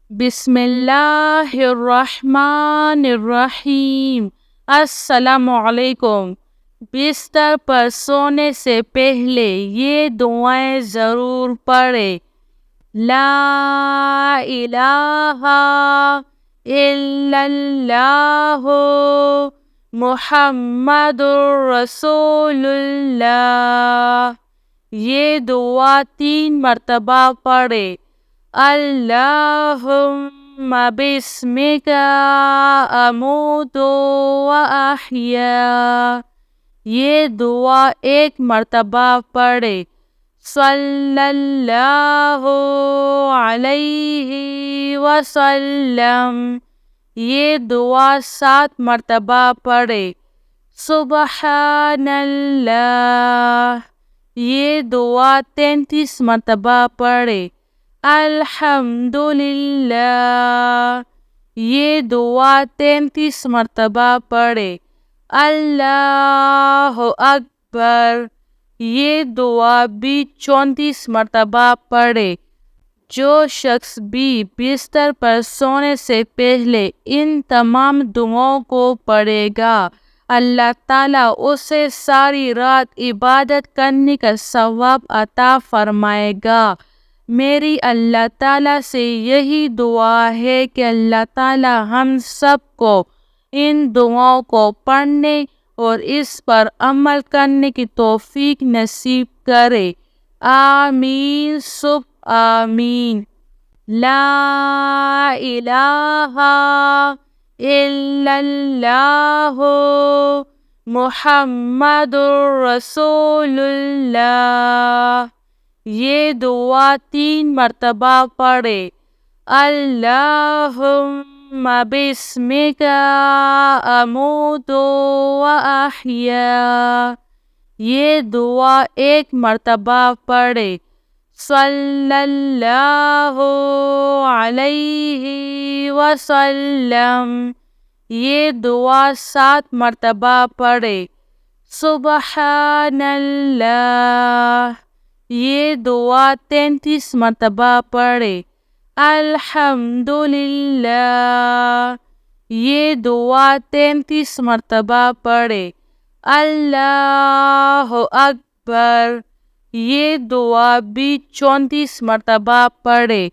بسم اللہ الرحمن الرحیم۔ السلام علیکم۔ بستر پر سونے سے پہلے یہ دعائیں ضرور پڑھیں۔ لا الہ الا اللہ محمد رسول اللہ۔ یہ دعا 3 مرتبہ پڑھیں۔ اللہم بسمک اموت و احیا۔ یہ دعا 1 مرتبہ پڑھیں۔ صلی اللہ علیہ وسلم۔ یہ دعا 7 مرتبہ پڑھیں۔ سبحان اللہ۔ یہ دعا 33 مرتبہ پڑھیں۔ الحمدللہ۔ یہ دعا 33 مرتبہ پڑھیں۔ اللہ اکبر۔ یہ دعا بھی 34 مرتبہ پڑھیں۔ جو شخص بھی بستر پر سونے سے پہلے ان تمام دعاؤں کو پڑھے گا، اللہ تعالیٰ اسے ساری رات عبادت کرنے کا ثواب عطا فرمائے گا۔ میری اللہ تعالیٰ سے یہی دعا ہے کہ اللہ تعالیٰ ہم سب کو ان دعاؤں کو پڑھنے اور اس پر عمل کرنے کی توفیق نصیب کرے۔ آمین ثم آمین۔ لا الہ الا اللہ محمد رسول اللہ۔ یہ دعا 3 مرتبہ پڑھیں۔ اللہم بسمک اموت و احیا۔ یہ دعا 1 مرتبہ پڑھیں۔ صلی اللہ علیہ وسلم۔ یہ دعا 7 مرتبہ پڑھیں۔ سبحان اللہ۔ یہ دعا 33 مرتبہ پڑھیں۔ الحمدللہ۔ یہ دعا 33 مرتبہ پڑھیں۔ اللہ اکبر۔ یہ دعا بھی 34 مرتبہ پڑھیں۔